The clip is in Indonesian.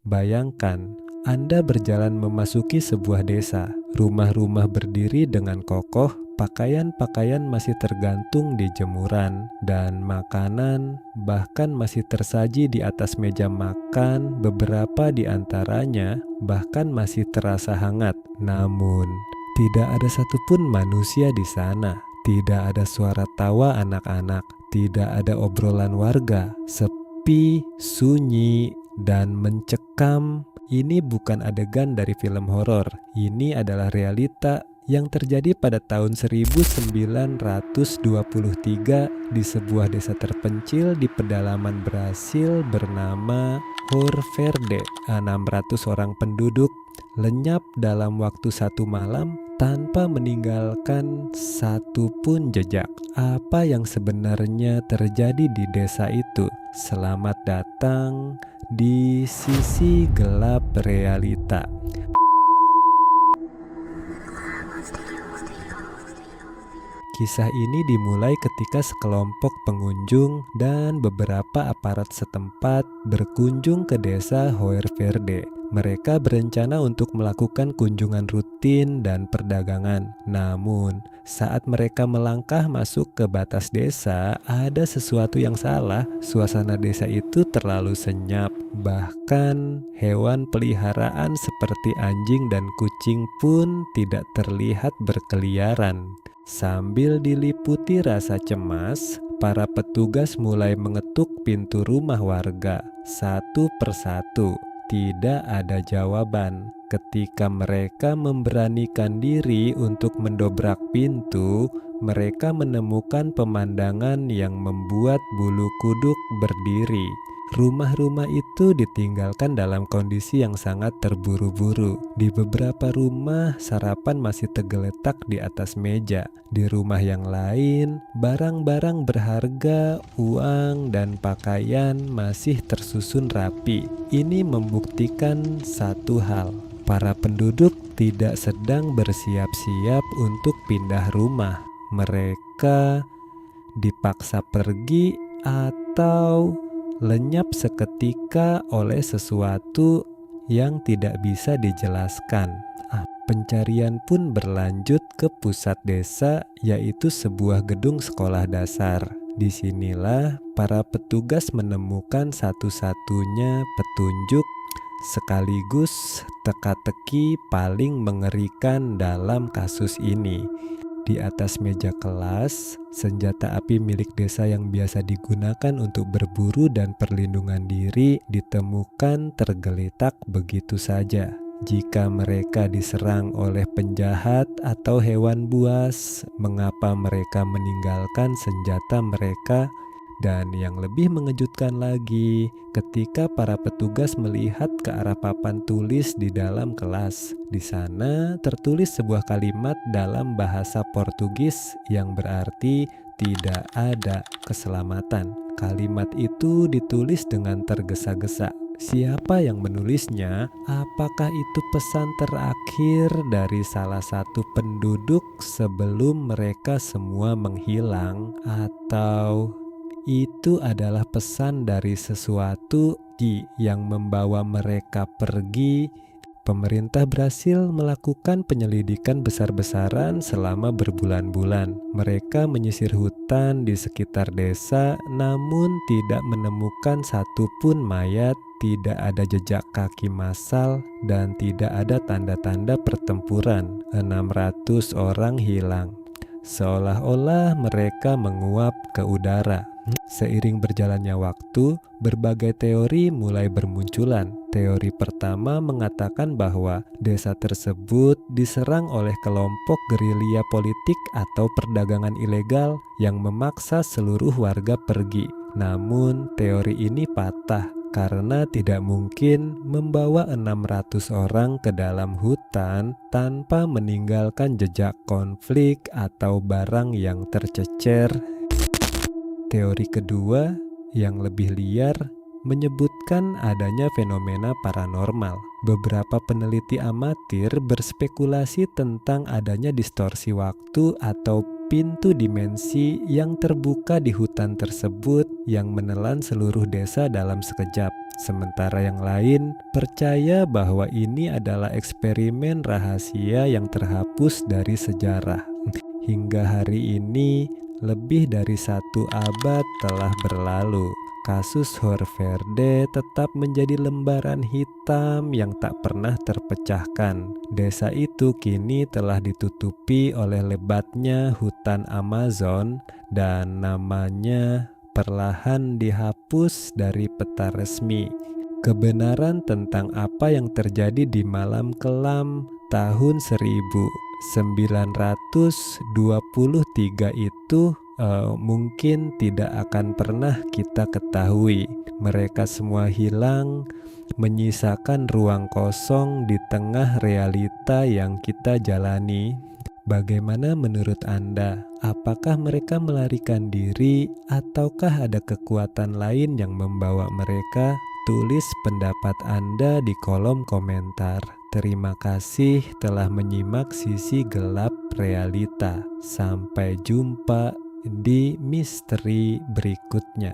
Bayangkan, Anda berjalan memasuki sebuah desa. Rumah-rumah berdiri dengan kokoh, pakaian-pakaian masih tergantung di jemuran, dan makanan bahkan masih tersaji di atas meja makan. Beberapa di antaranya bahkan masih terasa hangat. Namun, tidak ada satupun manusia di sana. Tidak ada suara tawa anak-anak, tidak ada obrolan warga. Sepi, sunyi, dan mencekam. Ini bukan adegan dari film horor. Ini adalah realita yang terjadi pada tahun 1923 di sebuah desa terpencil di pedalaman Brasil bernama Horverde. 600 orang penduduk lenyap dalam waktu satu malam tanpa meninggalkan satu pun jejak. Apa yang sebenarnya terjadi di desa itu? Selamat datang di sisi gelap realita. Kisah ini dimulai ketika sekelompok pengunjung dan beberapa aparat setempat berkunjung ke desa Hoerverde. Mereka berencana untuk melakukan kunjungan rutin dan perdagangan. Namun, saat mereka melangkah masuk ke batas desa, ada sesuatu yang salah. Suasana desa itu terlalu senyap. Bahkan, hewan peliharaan seperti anjing dan kucing pun tidak terlihat berkeliaran. Sambil diliputi rasa cemas, para petugas mulai mengetuk pintu rumah warga satu persatu. Tidak ada jawaban. Ketika mereka memberanikan diri untuk mendobrak pintu, mereka menemukan pemandangan yang membuat bulu kuduk berdiri. Rumah-rumah itu ditinggalkan dalam kondisi yang sangat terburu-buru. Di beberapa rumah, sarapan masih tergeletak di atas meja. Di rumah yang lain, barang-barang berharga, uang, dan pakaian masih tersusun rapi. Ini membuktikan satu hal. Para penduduk tidak sedang bersiap-siap untuk pindah rumah. Mereka dipaksa pergi atau lenyap seketika oleh sesuatu yang tidak bisa dijelaskan. Pencarian pun berlanjut ke pusat desa, yaitu sebuah gedung sekolah dasar. Disinilah para petugas menemukan satu-satunya petunjuk sekaligus teka-teki paling mengerikan dalam kasus ini. Di atas meja kelas, senjata api milik desa yang biasa digunakan untuk berburu dan perlindungan diri ditemukan tergeletak begitu saja. Jika mereka diserang oleh penjahat atau hewan buas, mengapa mereka meninggalkan senjata mereka? Dan yang lebih mengejutkan lagi, ketika para petugas melihat ke arah papan tulis di dalam kelas, di sana tertulis sebuah kalimat dalam bahasa Portugis yang berarti tidak ada keselamatan. Kalimat itu ditulis dengan tergesa-gesa. Siapa yang menulisnya? Apakah itu pesan terakhir dari salah satu penduduk sebelum mereka semua menghilang, atau itu adalah pesan dari sesuatu yang membawa mereka pergi? Pemerintah Brasil melakukan penyelidikan besar-besaran selama berbulan-bulan. Mereka menyisir hutan di sekitar desa, namun tidak menemukan satupun mayat, tidak ada jejak kaki massal, dan tidak ada tanda-tanda pertempuran. 600 orang hilang, seolah-olah mereka menguap ke udara. Seiring berjalannya waktu, berbagai teori mulai bermunculan. Teori pertama mengatakan bahwa desa tersebut diserang oleh kelompok gerilya politik atau perdagangan ilegal yang memaksa seluruh warga pergi. Namun, teori ini patah karena tidak mungkin membawa 600 orang ke dalam hutan tanpa meninggalkan jejak konflik atau barang yang tercecer. Teori kedua, yang lebih liar, menyebutkan adanya fenomena paranormal. Beberapa peneliti amatir berspekulasi tentang adanya distorsi waktu atau pintu dimensi yang terbuka di hutan tersebut yang menelan seluruh desa dalam sekejap. Sementara yang lain percaya bahwa ini adalah eksperimen rahasia yang terhapus dari sejarah. Hingga hari ini, lebih dari 1 abad telah berlalu. Kasus Hoerverde tetap menjadi lembaran hitam yang tak pernah terpecahkan. Desa itu kini telah ditutupi oleh lebatnya hutan Amazon dan namanya perlahan dihapus dari peta resmi. Kebenaran tentang apa yang terjadi di malam kelam tahun 1923 itu mungkin tidak akan pernah kita ketahui. Mereka semua hilang, menyisakan ruang kosong di tengah realita yang kita jalani. Bagaimana menurut Anda? Apakah mereka melarikan diri ataukah ada kekuatan lain yang membawa mereka? Tulis pendapat Anda di kolom komentar. Terima kasih telah menyimak sisi gelap realita. Sampai jumpa di misteri berikutnya.